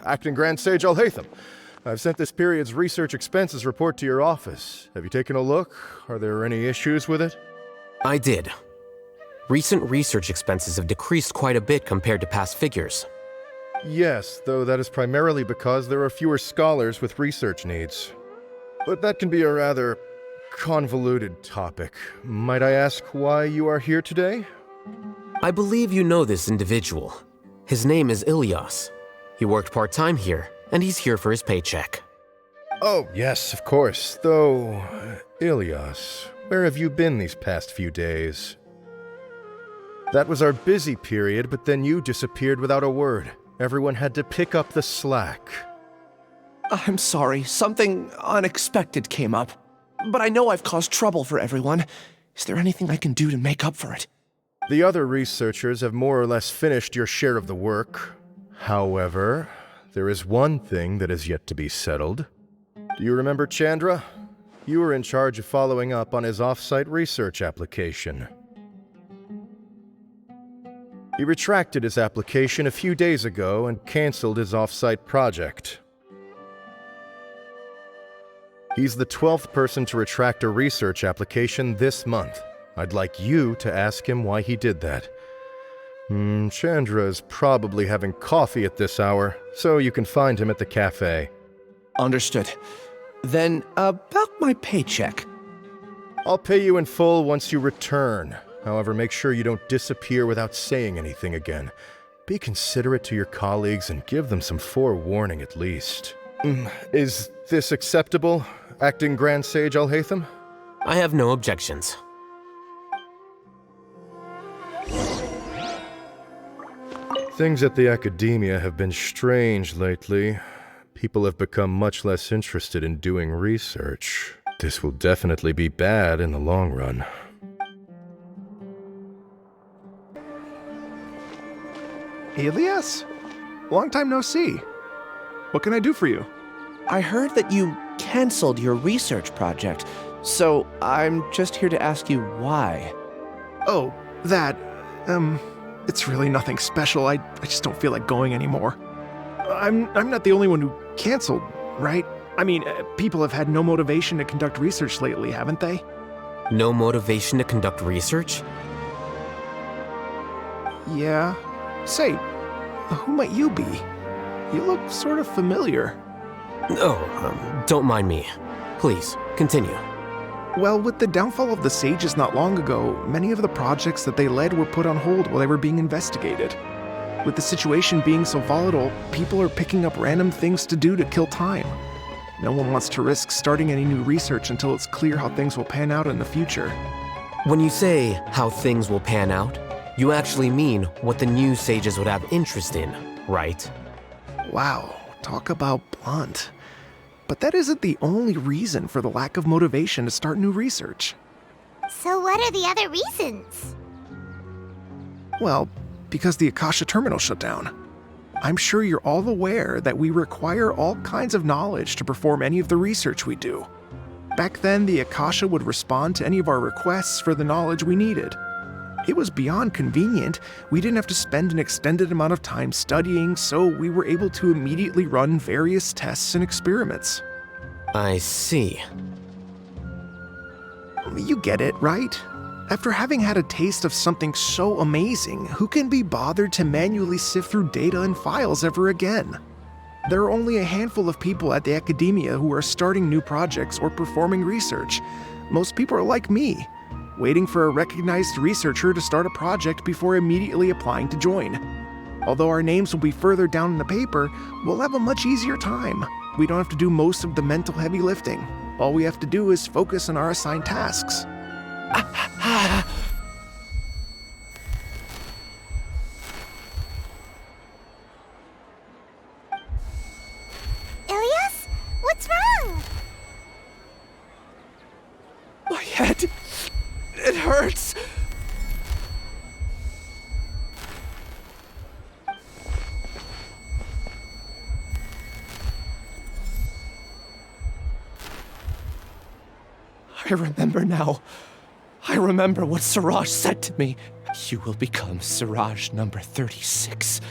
Acting Grand Sage Alhaitham. I've sent this period's research expenses report to your office. Have you taken a look? Are there any issues with it? I did. Recent research expenses have decreased quite a bit compared to past figures. Yes, though that is primarily because there are fewer scholars with research needs. But that can be a rather convoluted topic. Might I ask why you are here today? I believe you know this individual. His name is Ilyas. He worked part-time here, and he's here for his paycheck. Oh, yes, of course. Though, Ilyas, where have you been these past few days? That was our busy period, but then you disappeared without a word. Everyone had to pick up the slack. I'm sorry, something unexpected came up. But I know I've caused trouble for everyone. Is there anything I can do to make up for it? The other researchers have more or less finished your share of the work. However, there is one thing that is yet to be settled. Do you remember Chandra? You were in charge of following up on his off-site research application. He retracted his application a few days ago and canceled his off-site project. He's the 12th person to retract a research application this month. I'd like you to ask him why he did that. Chandra is probably having coffee at this hour, so you can find him at the cafe. Understood. Then, about my paycheck. I'll pay you in full once you return. However, make sure you don't disappear without saying anything again. Be considerate to your colleagues and give them some forewarning at least. Is this acceptable, Acting Grand Sage Alhaitham? I have no objections. Things at the academia have been strange lately. People have become much less interested in doing research. This will definitely be bad in the long run. Ilyas? Long time no see. What can I do for you? I heard that you canceled your research project, so I'm just here to ask you why. Oh, that, it's really nothing special. I just don't feel like going anymore. I'm not the only one who canceled, right? I mean, people have had no motivation to conduct research lately, haven't they? No motivation to conduct research? Yeah. Say, who might you be? You look sort of familiar. Oh, don't mind me. Please, continue. Well, with the downfall of the Sages not long ago, many of the projects that they led were put on hold while they were being investigated. With the situation being so volatile, people are picking up random things to do to kill time. No one wants to risk starting any new research until it's clear how things will pan out in the future. When you say how things will pan out, you actually mean what the new sages would have interest in, right? Wow, talk about blunt. But that isn't the only reason for the lack of motivation to start new research. So what are the other reasons? Well, because the Akasha terminal shut down. I'm sure you're all aware that we require all kinds of knowledge to perform any of the research we do. Back then, the Akasha would respond to any of our requests for the knowledge we needed. It was beyond convenient. We didn't have to spend an extended amount of time studying, so we were able to immediately run various tests and experiments. I see. You get it, right? After having had a taste of something so amazing, who can be bothered to manually sift through data and files ever again? There are only a handful of people at the academia who are starting new projects or performing research. Most people are like me, waiting for a recognized researcher to start a project before immediately applying to join. Although our names will be further down in the paper, we'll have a much easier time. We don't have to do most of the mental heavy lifting. All we have to do is focus on our assigned tasks. Ilyas? What's wrong? My head, it hurts. I remember now. I remember what Siraj said to me. You will become Siraj number 36.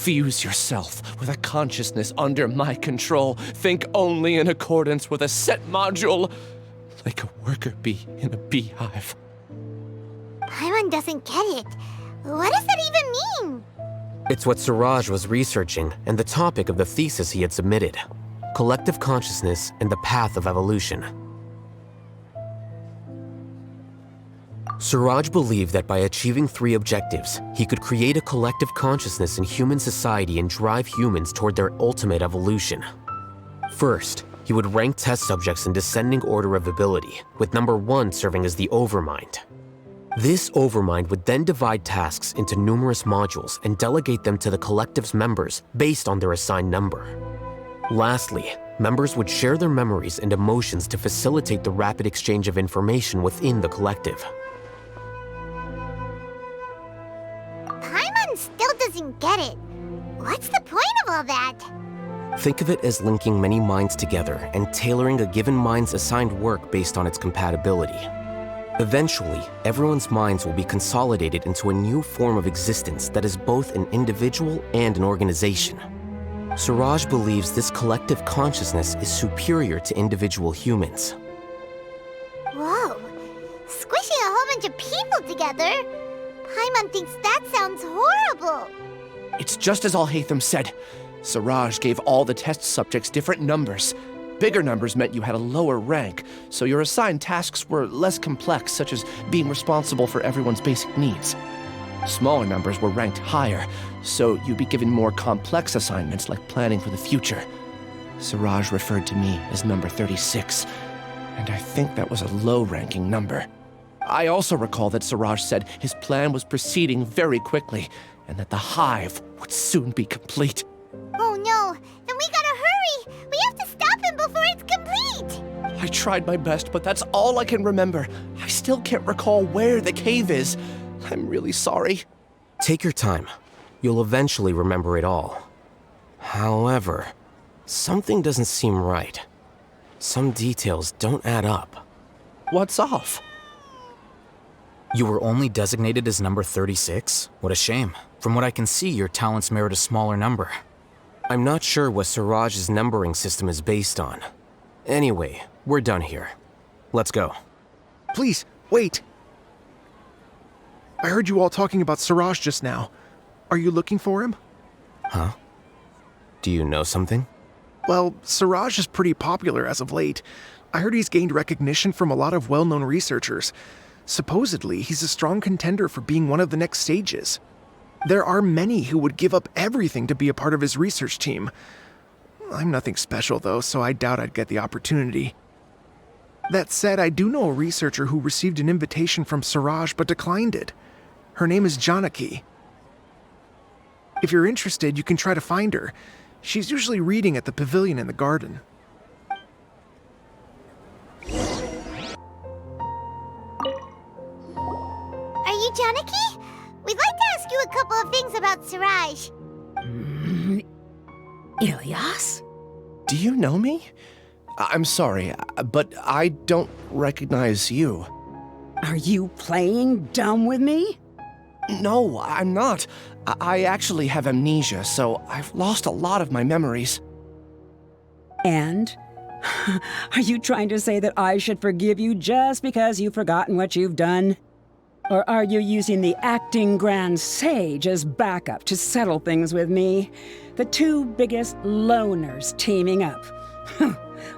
infuse yourself with a consciousness under my control. Think only in accordance with a set module, like a worker bee in a beehive. Paimon doesn't get it. What does that even mean? It's what Siraj was researching and the topic of the thesis he had submitted: collective consciousness and the path of evolution. Siraj believed that by achieving 3 objectives, he could create a collective consciousness in human society and drive humans toward their ultimate evolution. First, he would rank test subjects in descending order of ability, with number 1 serving as the overmind. This overmind would then divide tasks into numerous modules and delegate them to the collective's members based on their assigned number. Lastly, members would share their memories and emotions to facilitate the rapid exchange of information within the collective. Paimon still doesn't get it. What's the point of all that? Think of it as linking many minds together and tailoring a given mind's assigned work based on its compatibility. Eventually, everyone's minds will be consolidated into a new form of existence that is both an individual and an organization. Siraj believes this collective consciousness is superior to individual humans. Whoa. Squishing a whole bunch of people together? Paimon thinks that sounds horrible. It's just as Alhaitham said. Siraj gave all the test subjects different numbers. Bigger numbers meant you had a lower rank, so your assigned tasks were less complex, such as being responsible for everyone's basic needs. Smaller numbers were ranked higher, so you'd be given more complex assignments like planning for the future. Siraj referred to me as number 36, and I think that was a low-ranking number. I also recall that Siraj said his plan was proceeding very quickly, and that the hive would soon be complete. Oh no, then we gotta hurry! We have to stop him before it's complete! I tried my best, but that's all I can remember. I still can't recall where the cave is. I'm really sorry. Take your time. You'll eventually remember it all. However, something doesn't seem right. Some details don't add up. What's off? You were only designated as number 36? What a shame. From what I can see, your talents merit a smaller number. I'm not sure what Siraj's numbering system is based on. Anyway, we're done here. Let's go. Please, wait. I heard you all talking about Siraj just now. Are you looking for him? Huh? Do you know something? Well, Siraj is pretty popular as of late. I heard he's gained recognition from a lot of well-known researchers. Supposedly, he's a strong contender for being one of the next sages. There are many who would give up everything to be a part of his research team. I'm nothing special, though, so I doubt I'd get the opportunity. That said, I do know a researcher who received an invitation from Siraj but declined it. Her name is Janaki. If you're interested, you can try to find her. She's usually reading at the pavilion in the garden. Are you Janaki? We'd like to ask you a couple of things about Siraj. Ilyas? Do you know me? I'm sorry, but I don't recognize you. Are you playing dumb with me? No, I'm not. I actually have amnesia, so I've lost a lot of my memories. And? Are you trying to say that I should forgive you just because you've forgotten what you've done? Or are you using the acting grand sage as backup to settle things with me? The two biggest loners teaming up.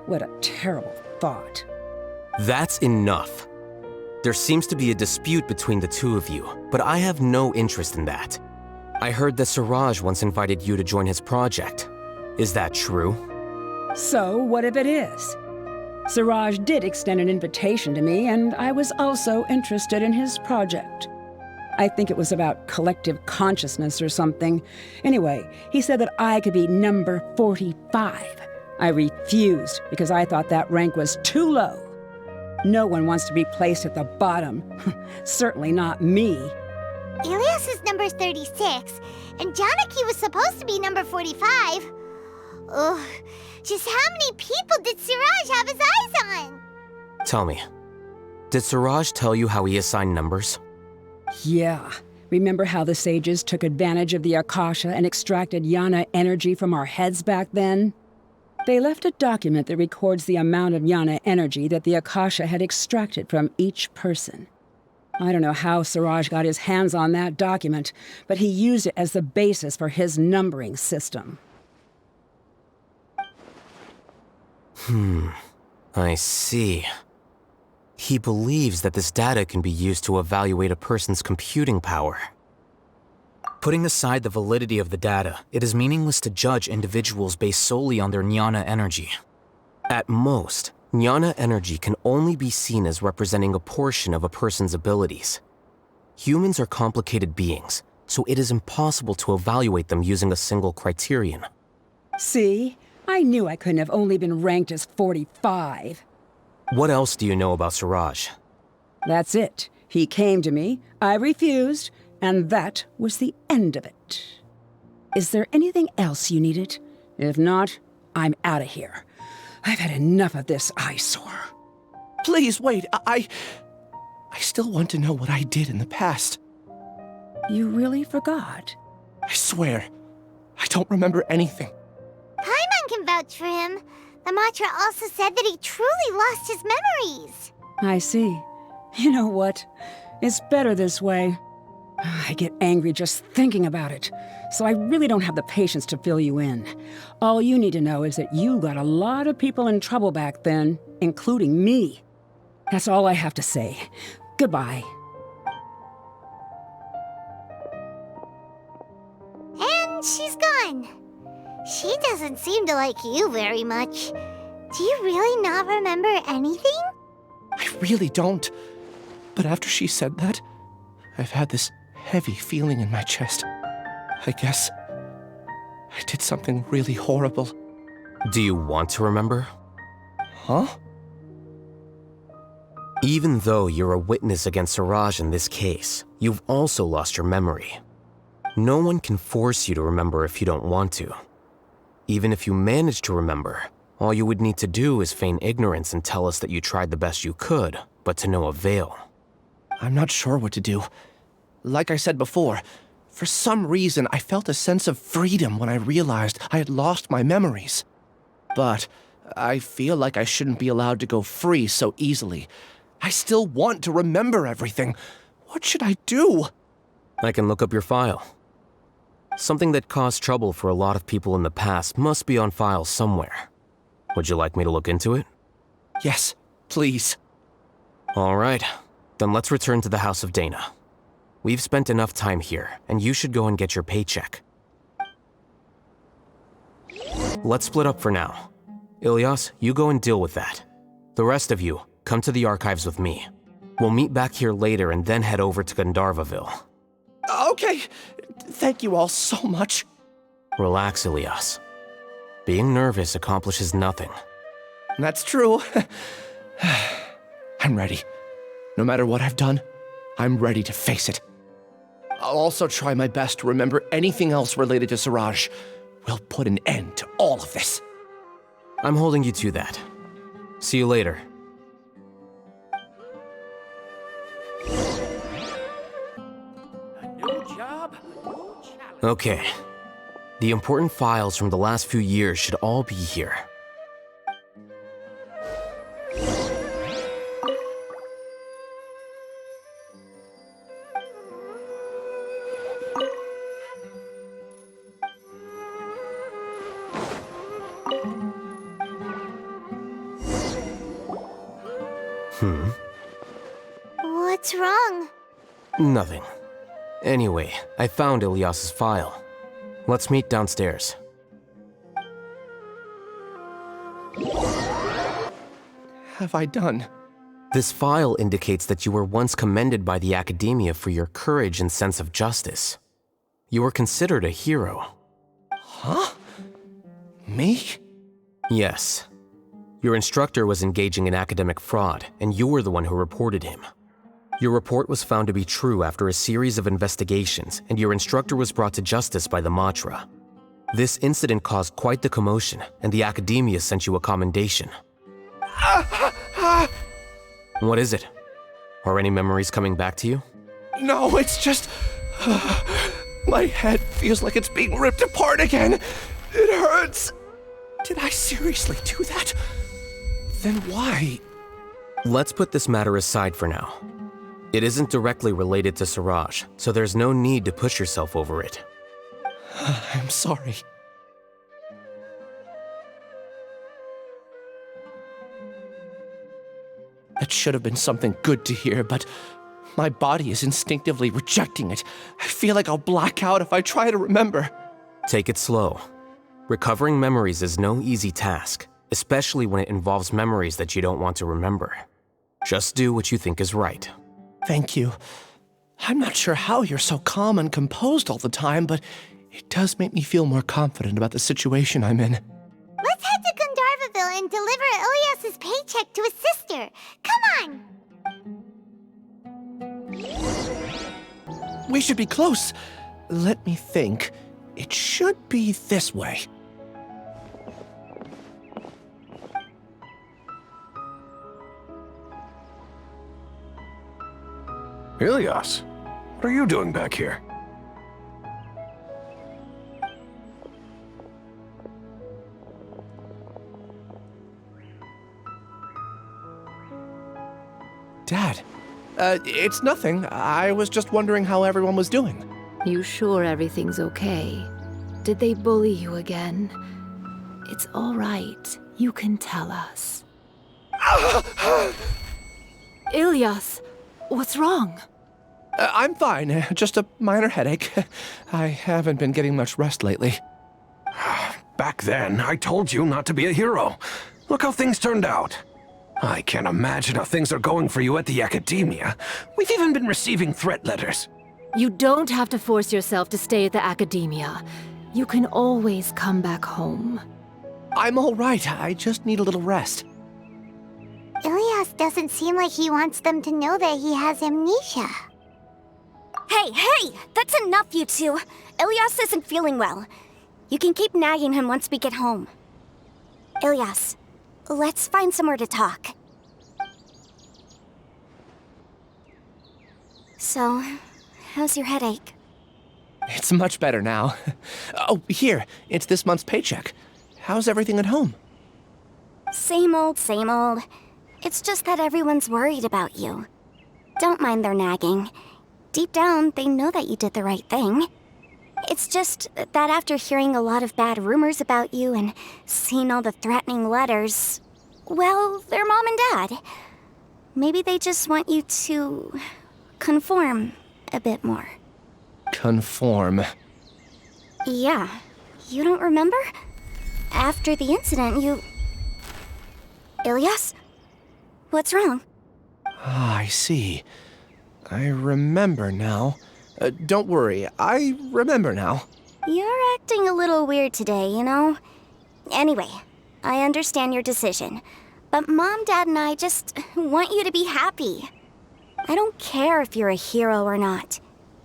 What a terrible thought. That's enough. There seems to be a dispute between the two of you, but I have no interest in that. I heard that Siraj once invited you to join his project. Is that true? So, what if it is? Siraj did extend an invitation to me, and I was also interested in his project. I think it was about collective consciousness or something. Anyway, he said that I could be number 45. I refused because I thought that rank was too low. No one wants to be placed at the bottom. Certainly not me. Ilyas is number 36, and Janaki was supposed to be number 45. Ugh, just how many people did Siraj have his eyes on? Tell me, did Siraj tell you how he assigned numbers? Yeah, Remember how the sages took advantage of the Akasha and extracted Yana energy from our heads back then? They left a document that records the amount of Yana energy that the Akasha had extracted from each person. I don't know how Siraj got his hands on that document, but he used it as the basis for his numbering system. I see. He believes that this data can be used to evaluate a person's computing power. Putting aside the validity of the data, it is meaningless to judge individuals based solely on their jnana energy. At most, jnana energy can only be seen as representing a portion of a person's abilities. Humans are complicated beings, so it is impossible to evaluate them using a single criterion. See? I knew I couldn't have only been ranked as 45. What else do you know about Siraj? That's it. He came to me, I refused, and that was the end of it. Is there anything else you needed? If not, I'm out of here. I've had enough of this eyesore. Please, wait, I still want to know what I did in the past. You really forgot? I swear, I don't remember anything. Paimon can vouch for him. The mantra also said that he truly lost his memories. I see. You know what? It's better this way. I get angry just thinking about it, so I really don't have the patience to fill you in. All you need to know is that you got a lot of people in trouble back then, including me. That's all I have to say. Goodbye. And she's gone. She doesn't seem to like you very much. Do you really not remember anything? I really don't. But after she said that, I've had this heavy feeling in my chest. I guess I did something really horrible. Do you want to remember? Huh? Even though you're a witness against Siraj in this case, you've also lost your memory. No one can force you to remember if you don't want to. Even if you manage to remember, all you would need to do is feign ignorance and tell us that you tried the best you could, but to no avail. I'm not sure what to do. Like I said before, for some reason I felt a sense of freedom when I realized I had lost my memories. But I feel like I shouldn't be allowed to go free so easily. I still want to remember everything. What should I do? I can look up your file. Something that caused trouble for a lot of people in the past must be on file somewhere. Would you like me to look into it? Yes, please. All right, then let's return to the House of Dana. We've spent enough time here, and you should go and get your paycheck. Let's split up for now. Ilyas, you go and deal with that. The rest of you, come to the archives with me. We'll meet back here later and then head over to Gandharvaville. Okay, thank you all so much. Relax, Ilyas. Being nervous accomplishes nothing. That's true. I'm ready. No matter what I've done, I'm ready to face it. I'll also try my best to remember anything else related to Siraj. We'll put an end to all of this. I'm holding you to that. See you later. Okay. The important files from the last few years should all be here. What's wrong? Nothing. Anyway, I found Ilyas's file. Let's meet downstairs. Have I done? This file indicates that you were once commended by the academia for your courage and sense of justice. You were considered a hero. Huh? Me? Yes. Your instructor was engaging in academic fraud, and you were the one who reported him. Your report was found to be true after a series of investigations, and your instructor was brought to justice by the Matra. This incident caused quite the commotion, and the academia sent you a commendation. What is it? Are any memories coming back to you? No, it's just... My head feels like it's being ripped apart again. It hurts. Did I seriously do that? Then why? Let's put this matter aside for now. It isn't directly related to Siraj, so there's no need to push yourself over it. I'm sorry. That should have been something good to hear, but my body is instinctively rejecting it. I feel like I'll black out if I try to remember. Take it slow. Recovering memories is no easy task, especially when it involves memories that you don't want to remember. Just do what you think is right. Thank you. I'm not sure how you're so calm and composed all the time, but it does make me feel more confident about the situation I'm in. Let's head to Gandharvaville and deliver Ilyas's paycheck to his sister. Come on! We should be close. Let me think. It should be this way. Ilyas, what are you doing back here? Dad, it's nothing. I was just wondering how everyone was doing. You sure everything's okay? Did they bully you again? It's all right. You can tell us. Ilyas, what's wrong? I'm fine. Just a minor headache. I haven't been getting much rest lately. Back then, I told you not to be a hero. Look how things turned out. I can't imagine how things are going for you at the academia. We've even been receiving threat letters. You don't have to force yourself to stay at the academia. You can always come back home. I'm all right. I just need a little rest. Ilyas doesn't seem like he wants them to know that he has amnesia. Hey! That's enough, you two! Ilyas isn't feeling well. You can keep nagging him once we get home. Ilyas, let's find somewhere to talk. So, how's your headache? It's much better now. Oh, here. It's this month's paycheck. How's everything at home? Same old, same old. It's just that everyone's worried about you. Don't mind their nagging. Deep down, they know that you did the right thing. It's just that after hearing a lot of bad rumors about you and seeing all the threatening letters, well, they're mom and dad. Maybe they just want you to conform a bit more. Conform. Yeah. You don't remember? After the incident, you... Ilyas? What's wrong? Ah, I see. I remember now. Don't worry, I remember now. You're acting a little weird today, you know? Anyway, I understand your decision. But Mom, Dad, and I just want you to be happy. I don't care if you're a hero or not.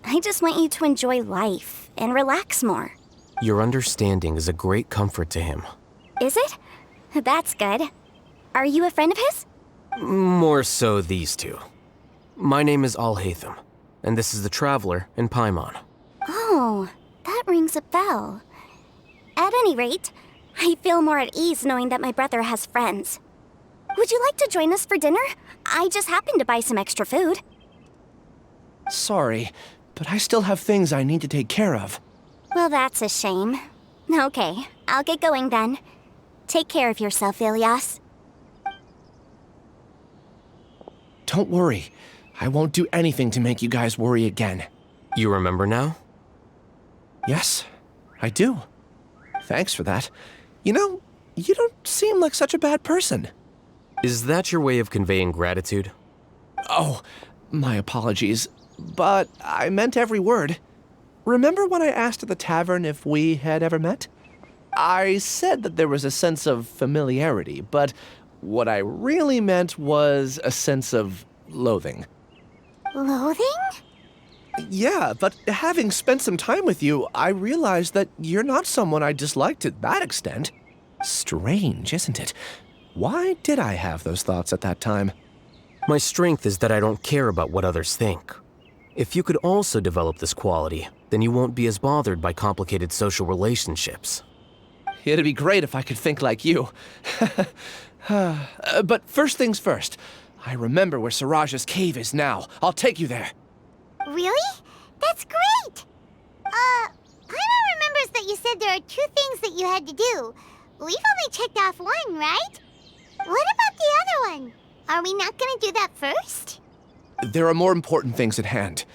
I just want you to enjoy life and relax more. Your understanding is a great comfort to him. Is it? That's good. Are you a friend of his? More so these two. My name is Alhaitham, and this is the Traveler in Paimon. Oh, that rings a bell. At any rate, I feel more at ease knowing that my brother has friends. Would you like to join us for dinner? I just happened to buy some extra food. Sorry, but I still have things I need to take care of. Well, that's a shame. Okay, I'll get going then. Take care of yourself, Ilyas. Don't worry. I won't do anything to make you guys worry again. You remember now? Yes, I do. Thanks for that. You know, you don't seem like such a bad person. Is that your way of conveying gratitude? Oh, my apologies. But I meant every word. Remember when I asked at the tavern if we had ever met? I said that there was a sense of familiarity, but what I really meant was a sense of loathing. Loathing? Yeah, but having spent some time with you, I realized that you're not someone I dislike to that extent. Strange, isn't it? Why did I have those thoughts at that time? My strength is that I don't care about what others think. If you could also develop this quality, then you won't be as bothered by complicated social relationships. It'd be great if I could think like you. But first things first, I remember where Siraj's cave is now. I'll take you there. Really? That's great! Paimon remembers that you said there are 2 things that you had to do. We've only checked off 1, right? What about the other one? Are we not gonna do that first? There are more important things at hand.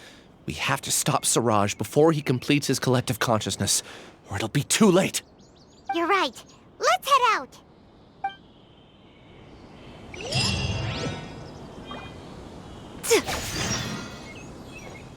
We have to stop Siraj before he completes his collective consciousness, or it'll be too late. You're right. Let's head out.